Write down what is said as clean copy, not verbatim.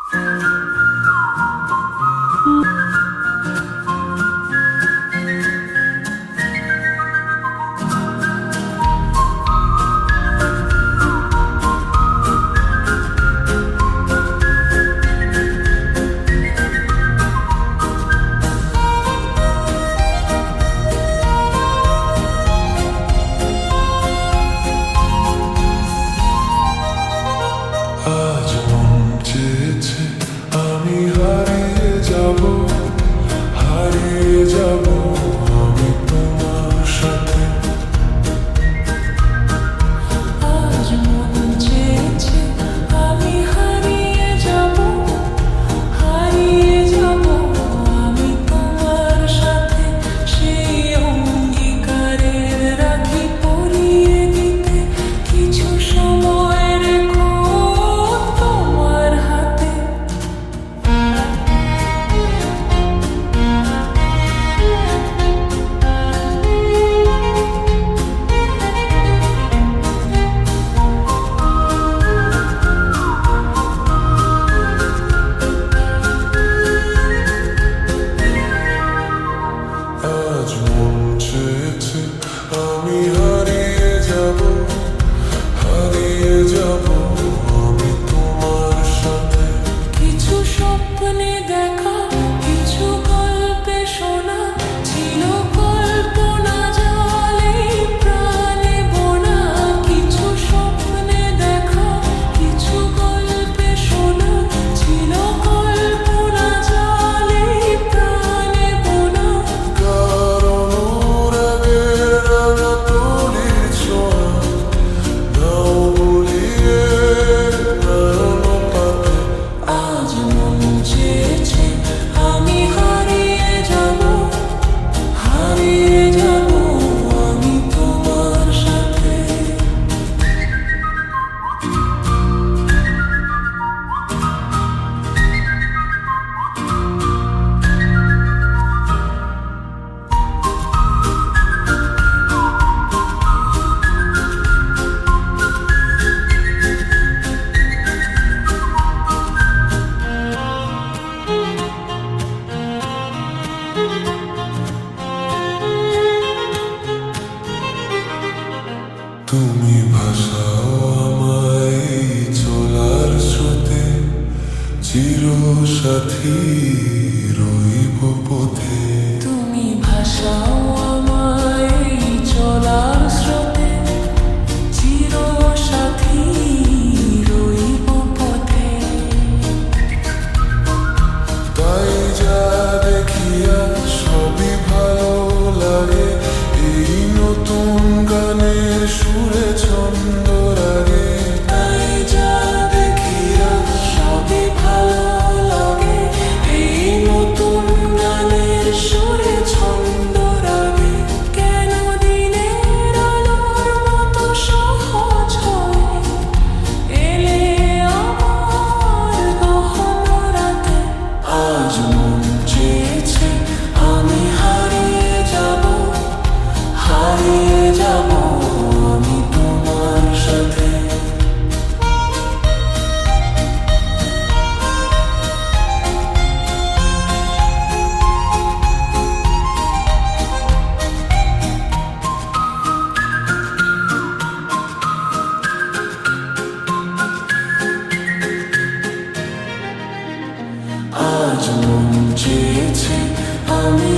আজ মন চেয়েছে আমি হারিয়ে যাব, হারিয়ে যাব আমি তোমার সাথে। আজ মন চেয়েছে আমি হারিয়ে যাব, হারিয়ে যাব আমি তোমার সাথে। সেই অঙ্গীকারের রাখি পরিয়ে দিতে কিছু সময় রেখো তোমার হাতে। আজ মন চেয়েছে আমি হারিয়ে যাব, হারিয়ে যাব আমি তোমার সাথে। কিছু স্বপ্নে দেখা, কিছু গল্পে শোনা, ছিল কল্পনা জালে প্রাণে বোনা। কিছু স্বপ্নে দেখা, কিছু গল্পে শোনা, ছিল কল্পনা জালে প্রাণে বোনা। কারণ আগে রাঙা তোলির ছোঁয়া নাও বলিয়ে প্রাণ পাতে। আজ মন চেয়েছে আমি হারিয়ে যাব, হারিয়ে যাব আমি তোমার সাথে। তুমি ভাসাও আমায় চলার স্রোতে, চিরসাথী রইব পথে। তুমি ভাসাও আমায় চলার স্রোতে, চিরসাথী রইব পথে। তাই যা দেখিয়া সবই ভালো লাগে, এই নতুন গানের সুরে ছন্দ রাগে। তাই যা দেখিয়া সবই ভালো লাগে, এই নতুন গানের সুরে ছন্দ রাগে। কেন দিনের আলোর মতো সহজ হয় এলে আমার গহন রাতে। আজ মন চেয়েছে আমি হারিয়ে যাব, হারিয়ে যাব আমি তোমার সাথে। আজ মন চেয়েছে আমি